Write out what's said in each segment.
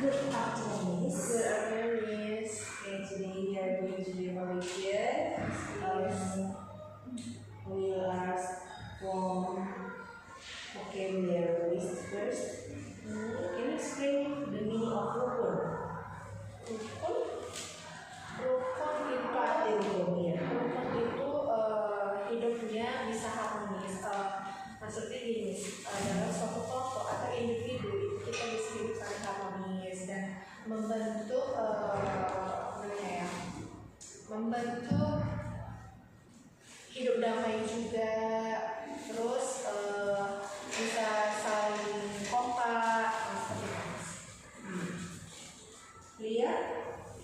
Good afternoon, Miss. Good afternoon, Miss. Okay, today we are going to do evaluation. We will ask from vocabulary list first. Can you explain the meaning of rukun? Rukun itu Apa itu rukunnya? rukun itu hidupnya bisa harmonis. Maksudnya gini, dalam suatu kelompok atau individu itu kita bisa hidup saling harmonis dan membentuk membentuk hidup damai juga, terus bisa saling kompak.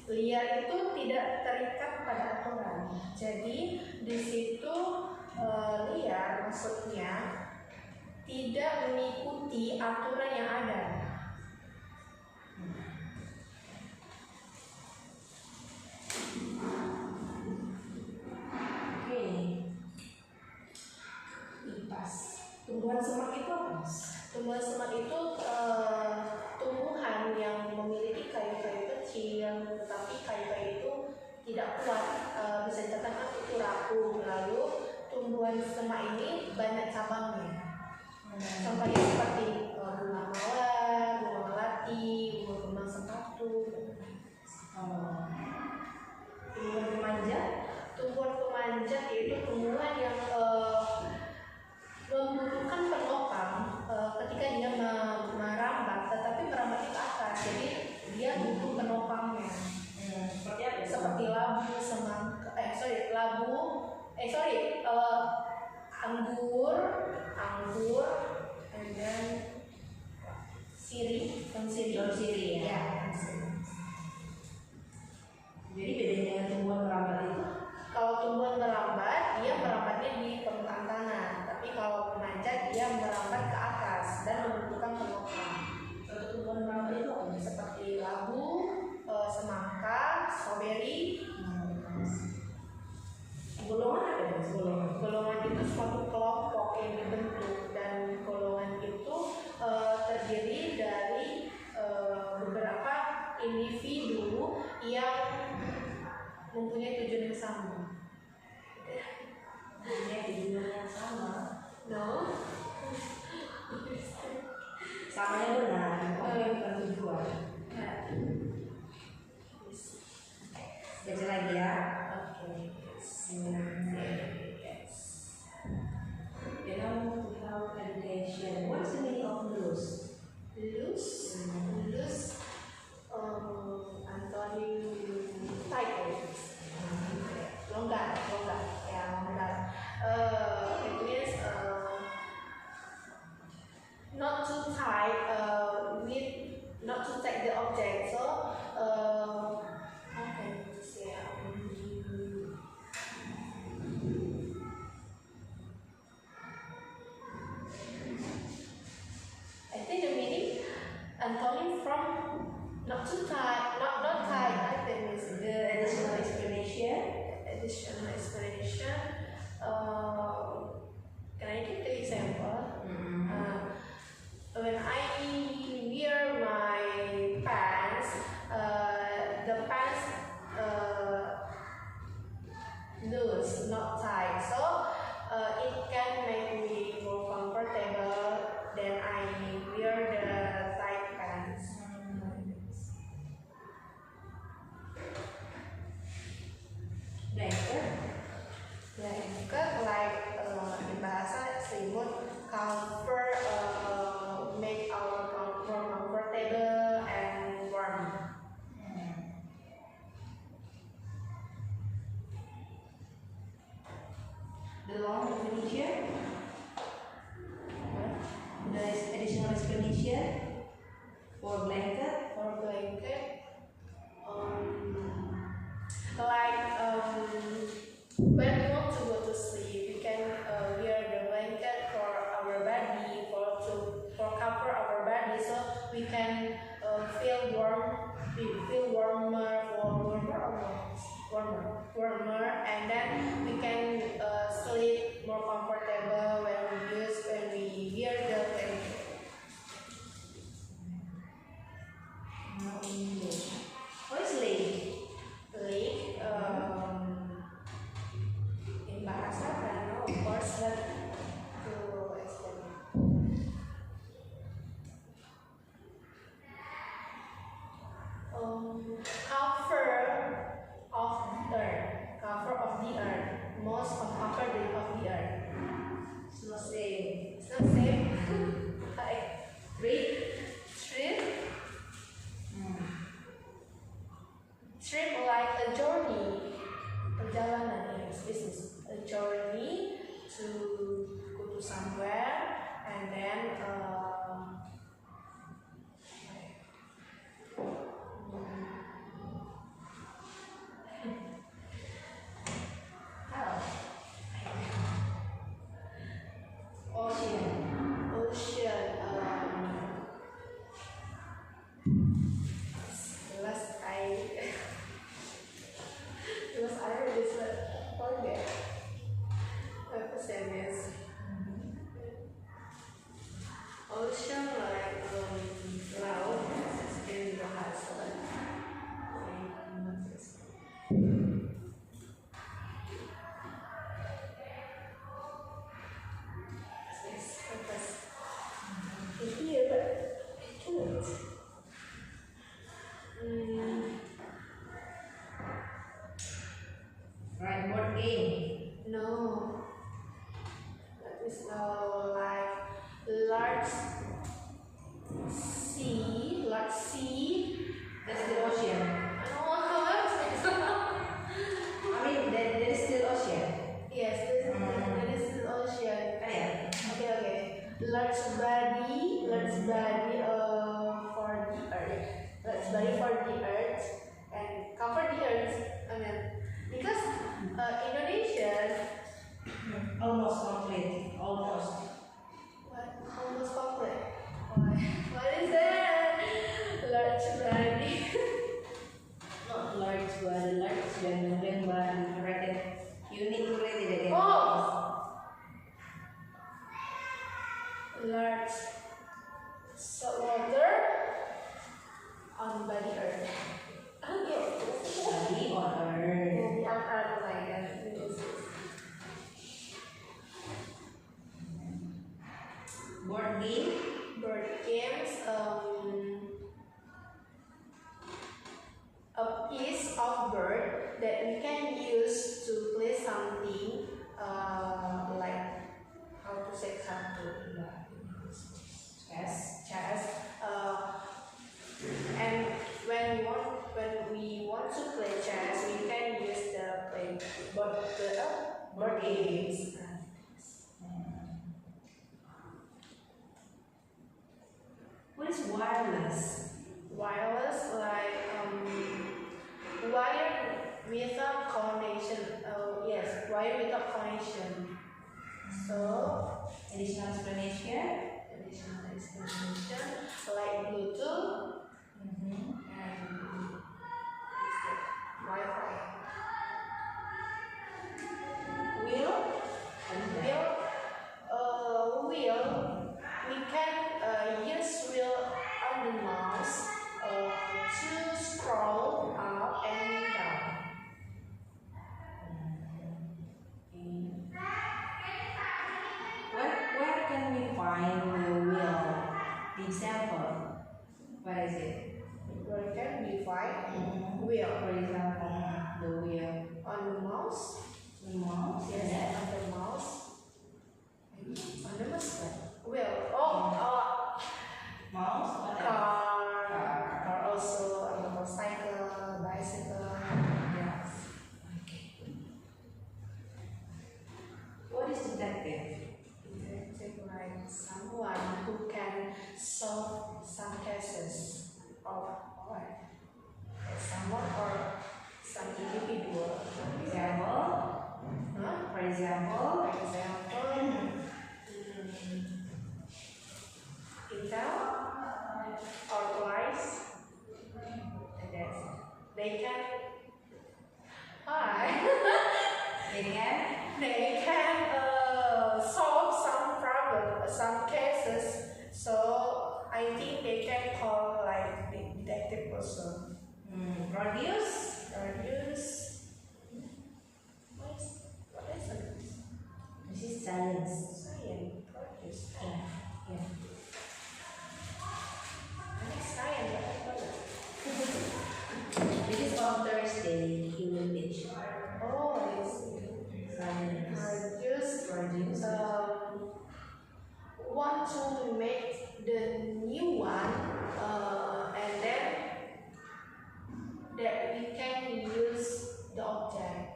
Liar itu tidak terikat pada aturan. Jadi di situ liar maksudnya tidak mengikuti aturan yang ada. Oke. Ipas. Tumbuhan semak itu apa? Tumbuhan semak itu tumbuhan yang memiliki kayu-kayu kecil, tetapi kayu-kayu itu tidak kuat, bisa dikatakan itu rapuh. Lalu tumbuhan semak ini banyak cabangnya. Contohnya seperti bunga mawar, bunga melati, bunga kembang sepatu. Tumbuhan pemanja. Tumbuhan pemanja yaitu tumbuhan yang membutuhkan penopang ketika dia merambat, tetapi merambatnya ke atas, jadi dia butuh penopangnya. Seperti apa? Seperti labu, semangka, anggur, dan sirih, daun sirih ya. Jadi bedanya dengan tumbuhan merambat itu? Kalau tumbuhan merambat, dia merambatnya di permukaan tanah, tapi kalau pemanjat dia merambat ke atas dan membutuhkan penopang. Untuk tumbuhan merambat itu apa? Seperti labu, semangka, stroberi. Golongan apa ya? Golongan itu suatu kelompok yang dibentuk, dan golongan itu terdiri dari beberapa individu yang mempunyai tujuan yang sama. Punya tujuan yang sama. No. Samanya benar, tapi bukan tujuan. Baca lagi ya. Yes. Belong to health education. What's the meaning of lose? Lus, Antoni tight, longgar. It means not too tight, not to take the object. So, how can you say? I think the meaning Antoni from not too tight, not tight. I think is The additional explanation. additional explanation. Can I give the example? When I wear my pants, the pants loose, not tight, so it can make me more comfortable than I wear the tight pants. Blanket, like di bahasa selimut, comfort, make our more comfortable and warm. The long definition. The additional explanation for blanket. For blanket, like when we want to go to sleep, we can wear the blanket for our body, for cover our body, so we can feel warm, warmer, and then we can sleep more comfortable when we wear the blanket. in English. What is lake? Lake in bahasa kan, no, of course, but to explain. Cover of the earth, most of cover of the earth. It's not same. It's not same. Read, trip, trip like a journey, perjalanan, yes, business, a journey to go to somewhere, and then ocean, last I read this forget. What percent is ocean like laut in bahasa. Here, but I can't. Right, board game. No, that is like large sea, That's the ocean. I don't know how else. I mean, there is still ocean. Yes, there is the ocean. Yeah. Okay. Large body for the earth. Large body for the earth and cover the earth. I mean, because Indonesia. Almost complete. Almost. What? Almost complete. Why? What is that? Large body. Not large body, large dan body. Read it. You need to read it again. Oh! Large salt water on body earth. Body on earth. On earth like that. Board game. Board games. A piece of bird that we can use to play something like how to say kartu, chess. And when we want to play chess, we can use the board games. What is wireless? Wireless like wire without connection. Yes, wire without connection. So Additional explanation. like Bluetooth and Wi-Fi. Wheel. Wheel. We can use wheel on the mouse to scroll up and down. Where can we find the wheel? The example. What is it? Where can we find wheel? For example, the wheel. On the mouse? The mouse. Yes, Yes. on the mouse. On the mouse. Wheel. Mouse. What else? Car also, motorcycle, bicycle. Yes. What is detective? Detective like someone who can solve some cases or someone or some individual. Example. Huh? For example. Intel or Twice. Yes. They can. Hi. They can solve some problem, some cases. So I think they can call like detective person. Produce. What is it? This is science. Science. Produce. Yeah. Yeah. Next science. What is This is on Thursday. He will teach Oh, yes. science. Produce. Want to make the new one, and then that we can use the object.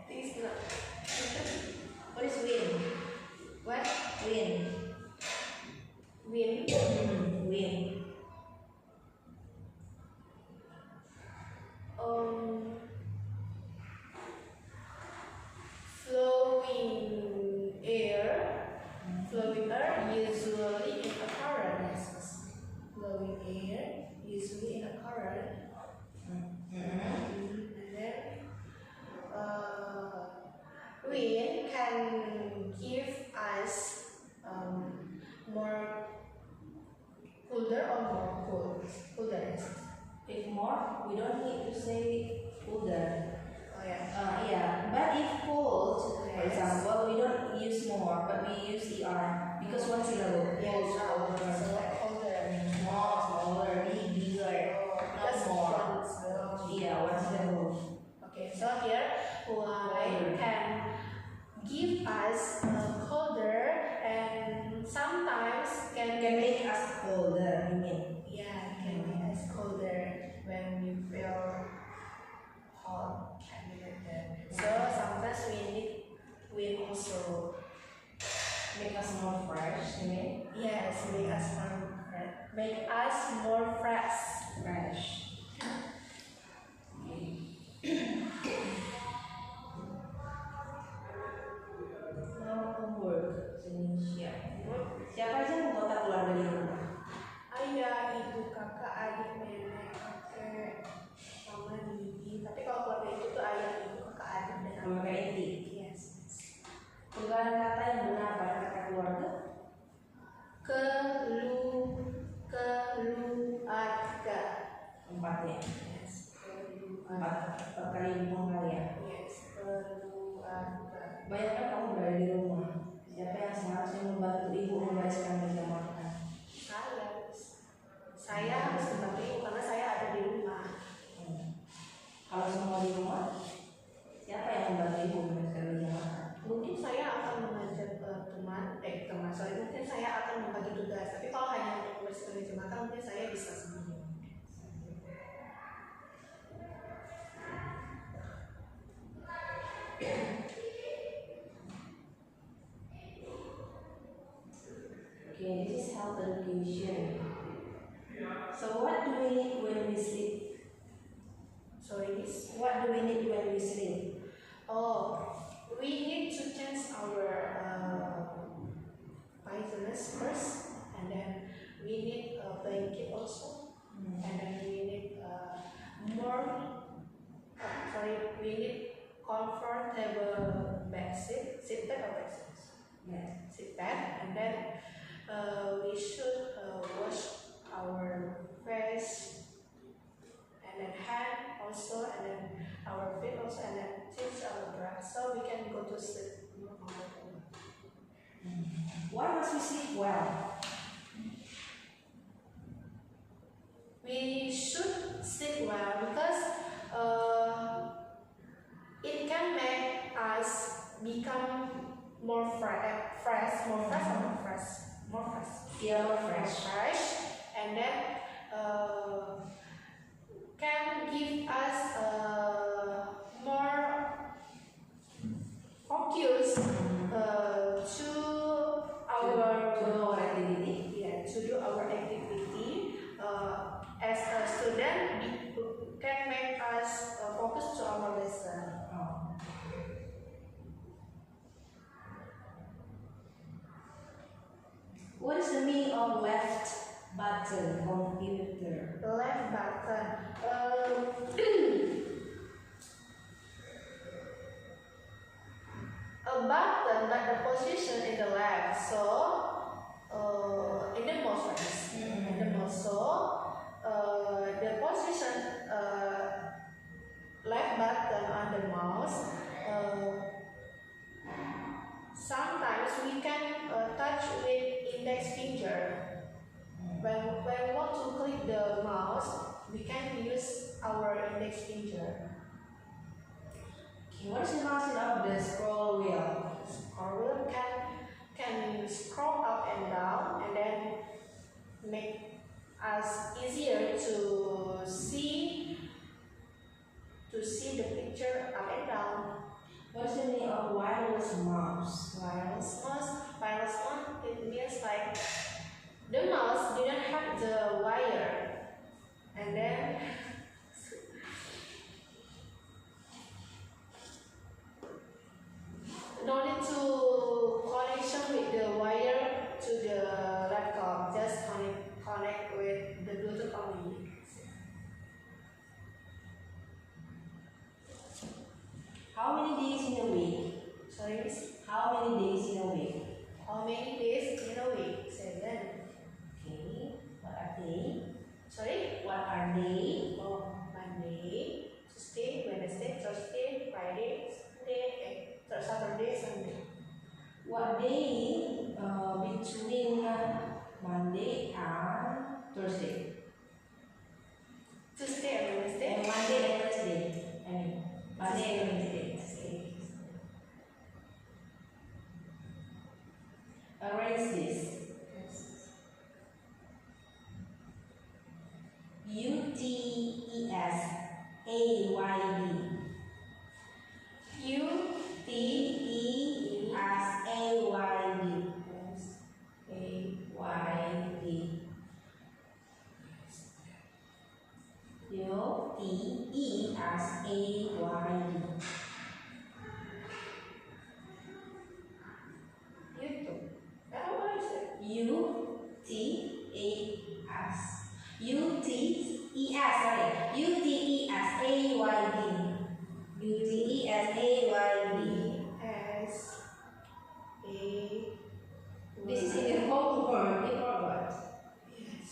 This is not. What is win? What? Win. Win. Win. Flowing air. Flowing air usually in a current. Flowing air usually in a current. And then wind can give us more colder or more cold. Colder. If more, we don't need to say colder. Oh yeah. Yeah, but if cold, for Yes. example, we don't use more, but we use ER because one syllable. Yes. Cold, So colder. colder. Small, smaller, bigger. Not more. Yeah, one syllable. Okay, so here wind can give us colder and sometimes Can make us colder, you mean? yeah, can make us colder when we feel hot. Can be like that. So sometimes we need wind also. Make us more fresh, you mean? Yes, make us more fresh. Fresh. Now homework Indonesia. Siapa aja yang kota keluar dari rumah? Ayah, ibu, kakak, adik, nenek, kakek, mama, bibi. Tapi kalau keluarga itu tuh ayah, ibu, kakak, adik, dan anak. Keluarga inti. Yes. Penggunaan kata yang benar pada kata keluarga. Keluarga. Empatnya. Yes. Empat kali hubungan ya. Yes. Keluarga. Bayangkan kamu berada di rumah. Siapa yang seharusnya membantu ibu membereskan meja makan? Saya harus membantu ibu karena saya ada di rumah. Kalau semua di rumah, siapa yang membantu ibu membereskan meja makan? Mungkin saya akan mengajak mungkin saya akan membagi tugas. Tapi kalau hanya untuk membereskan meja makan, mungkin saya bisa sendiri. Okay, this is health education. So what do we need when we sleep? Sorry, this. What do we need when we sleep? Oh, we need to change our pajamas first, and then we need a blanket also, and then we need we need comfortable seat bed or bed sheets. Yeah. Seat bed, and then we should wash our face, and then hand also, and then our feet also, and then change our dress so we can go to sleep. Why must we sleep well? We should sleep well because it can make us become more fresh, Yeah, more fresh. and then can give us more focus To our activity. to do our activity. As a student, it can make us focus to our lesson. What is the meaning of left button computer? Left button. A button, but the position in the left. So, in the most. So, sometimes we can touch with index finger. When we want to click the mouse, we can use our index finger. Okay, what is the function of the scroll wheel? Scroll wheel can scroll up and down, and then make us easier to see the picture up and down. What is the meaning of wireless mouse? Wireless mouse, it means like the mouse didn't have the wire, and then no need to connection with the wire to the laptop, just connect with the Bluetooth only. How many days in a week? Sorry, miss? How many days in a week? How many days in a week? 7. Okay, what are they? Sorry? What are they? Oh, Monday, Tuesday, Wednesday, Thursday, Friday, Saturday, Sunday. What day between Monday and Thursday? Tuesday and Wednesday. And Monday and Wednesday. I mean, Monday and Wednesday. Arrange this. UTESAYD. This is in the homework. You forgot. Yes.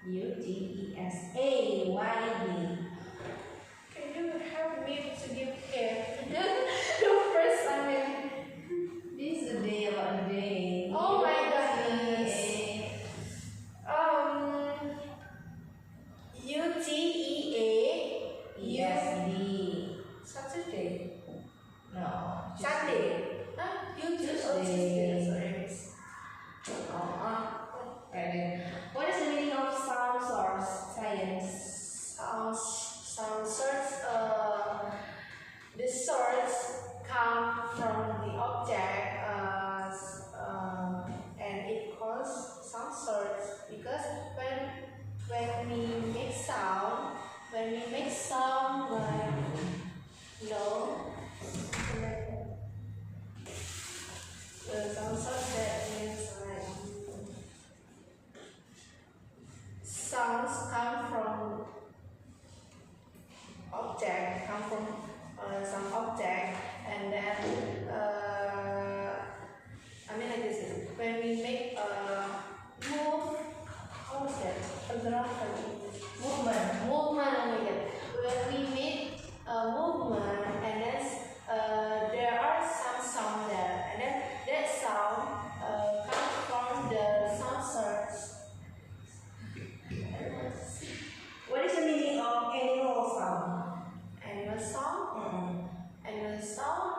UTESAYD. Can you help me to give care? The first time. This is the day about the day. Oh my goodness. UTESD. Saturday. No. Sunday. Tuesday. Sorry. Right. What is the meaning of sound source science? Sound source. The source come from the object, and it calls sound source because when we make sound, like the sound source, that means like sounds come from some object, and then like this is when we make a move. How is that? A movement. Oh my god. When we make a movement, and then there are some sound there, and then that sound comes from the sound source. What is the meaning of animal sound? Animal sound? Animal sound,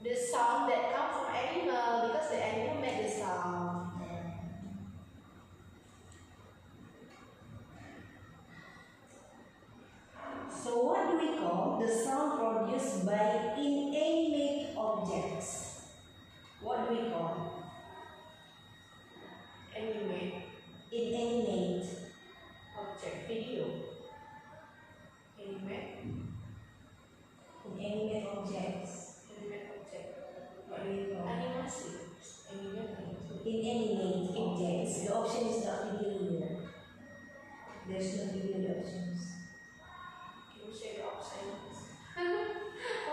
the sound that comes from animal, because the animal made the sound. So what do we call the sound produced by inanimate objects? What do we call? Animate Inanimate. object. Video. Animate. Inanimate objects. Animate object. What do we call? Animasi. Animate. Inanimate objects. The option is not video here. There's no video options. Can you say the options?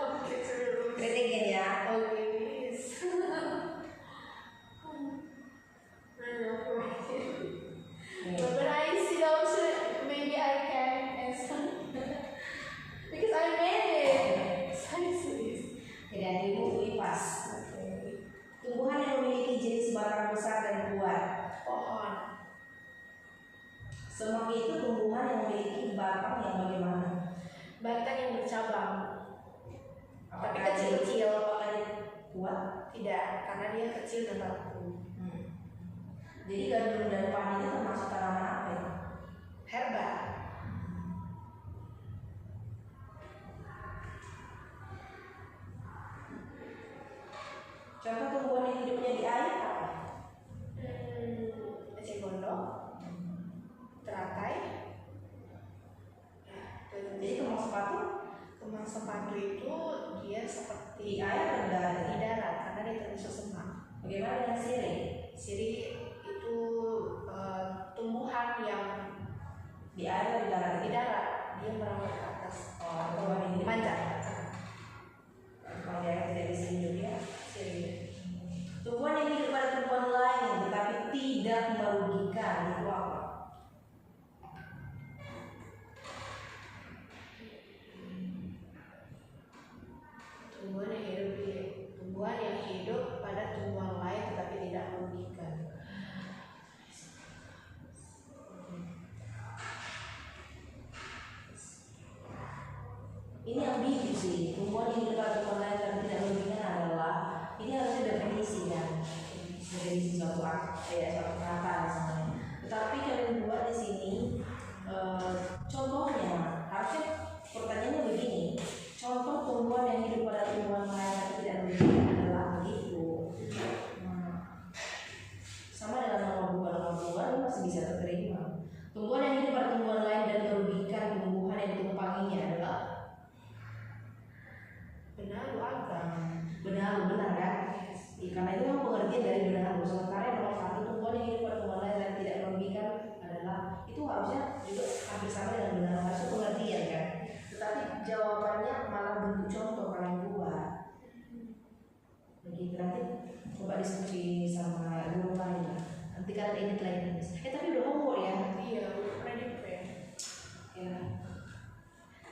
Okay, so Read again, yeah. okay, please. But when I see the option, maybe I can answer. Because I made it. Seriously. batang yang bagaimana? Batang yang bercabang, tapi Apakah kecil-kecil. apakah dia kuat? Tidak, karena dia kecil dan rapuh. Jadi gandum dan padi itu termasuk tanaman apa ya? Herba. Contoh tumbuhan yang hidupnya di air apa? Eceng gondok, teratai. Jadi kembang sepatu Kembang sepatu itu dia seperti di air atau di darat? di darat karena dia termasuk semak. Bagaimana dengan sirih? Sirih itu tumbuhan yang Di air atau di darat? di darat, dia merawat ke atas. Tumbuhan ini Manjat. Kalau di air tidak bisa hidup ya. Sirih. Tumbuhan yang hidup pada tumbuhan lain tetapi tidak merugikan itu apa? Tumbuhan yang hidup pada tumbuhan lain tetapi tidak merugikan. Ini ambigu sih. Tumbuhan yang hidup pada tumbuhan lain tetapi tidak merugikan adalah ini harusnya definisi kan? Definisi suatu kata misalnya. Tetapi kalian buat di sini contohnya harusnya pertanyaannya begini. Contoh tumbuhan yang hidup pada tumbuhan lain tapi tidak merugikan adalah begitu. Sama dengan nama buah masih bisa terterima. Tumbuhan yang hidup pada tumbuhan lain dan merugikan tumbuhan yang ditumpanginya adalah benalu, benar kan? Karena itu memang pengertian dari benalu. Sementara yang nomor satu tumbuhan yang hidup pada tumbuhan lain dan tidak merugikan adalah itu harusnya juga hampir sama dengan benalu, harusnya pengertian kan? Tetapi jawabannya malah bentuk contoh kalian buat. Begitu nanti coba diskusi sama guru lain lah. Nanti kalian edit lagi. Tapi udah homework ya? Iya, kredit ya. Ya.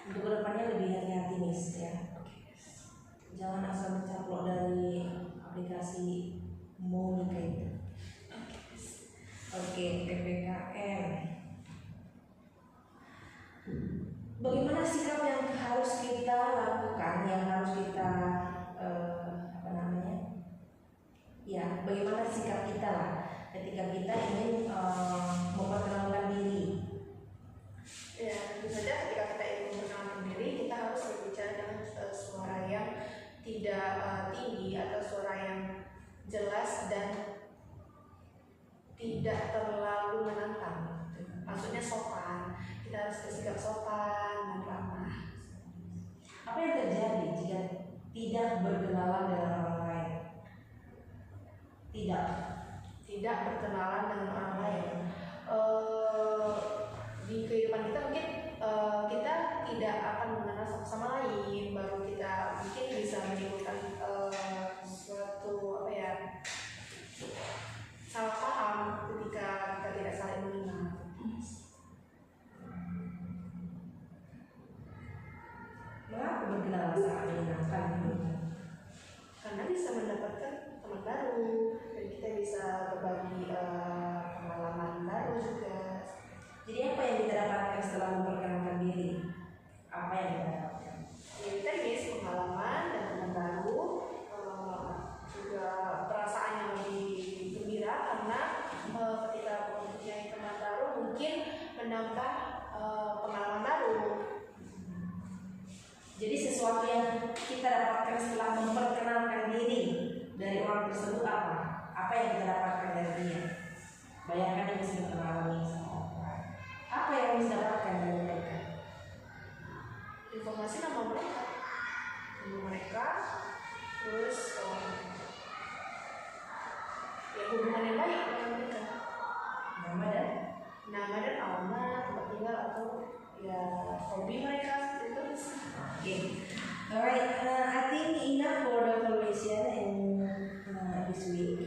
Untuk kedepannya lebih hati-hati nih ya. Jangan asal mencaplok dari aplikasi Monica itu. Oke, PPKM. Bagaimana sikap yang harus kita lakukan, yang harus kita Ya, bagaimana sikap kita lah ketika kita ingin memperkenalkan diri. Ya, tentu saja ketika kita ingin memperkenalkan diri, kita harus berbicara dengan suara yang tidak tinggi atau suara yang jelas dan tidak terlalu menantang. Maksudnya sopan. Kita harus bersikap sopan dan ramah. Apa yang terjadi jika tidak berkenalan dengan orang lain? Tidak berkenalan dengan orang lain. Di kehidupan kita mungkin kita tidak akan mengenal satu sama lain, baru kita mungkin bisa menimbulkan suatu salah paham ketika kita tidak saling mengenal. Mengapa berkenalan sangat menyenangkan? Karena bisa mendapatkan teman baru dan kita bisa berbagi pengalaman baru juga. Jadi apa yang kita dapatkan setelah memperkenalkan diri? Apa yang kita dapatkan? Ya, kita bisa pengalaman dan teman baru, juga perasaan yang lebih gembira karena ketika mempunyai teman baru mungkin menambah pengalaman baru. Jadi sesuatu yang kita dapatkan setelah memperkenalkan diri dari orang tersebut apa? Apa yang kita dapatkan dari dia? Bayangkan yang bisa mengalami sama orang. Apa yang bisa dapatkan dari mereka? Informasi nama mereka, terus ya hubungan yang baik dengan mereka. Nama dan alamat, tempat tinggal atau ya hobi mereka itu. Okay. Alright, I think enough for the information in this week.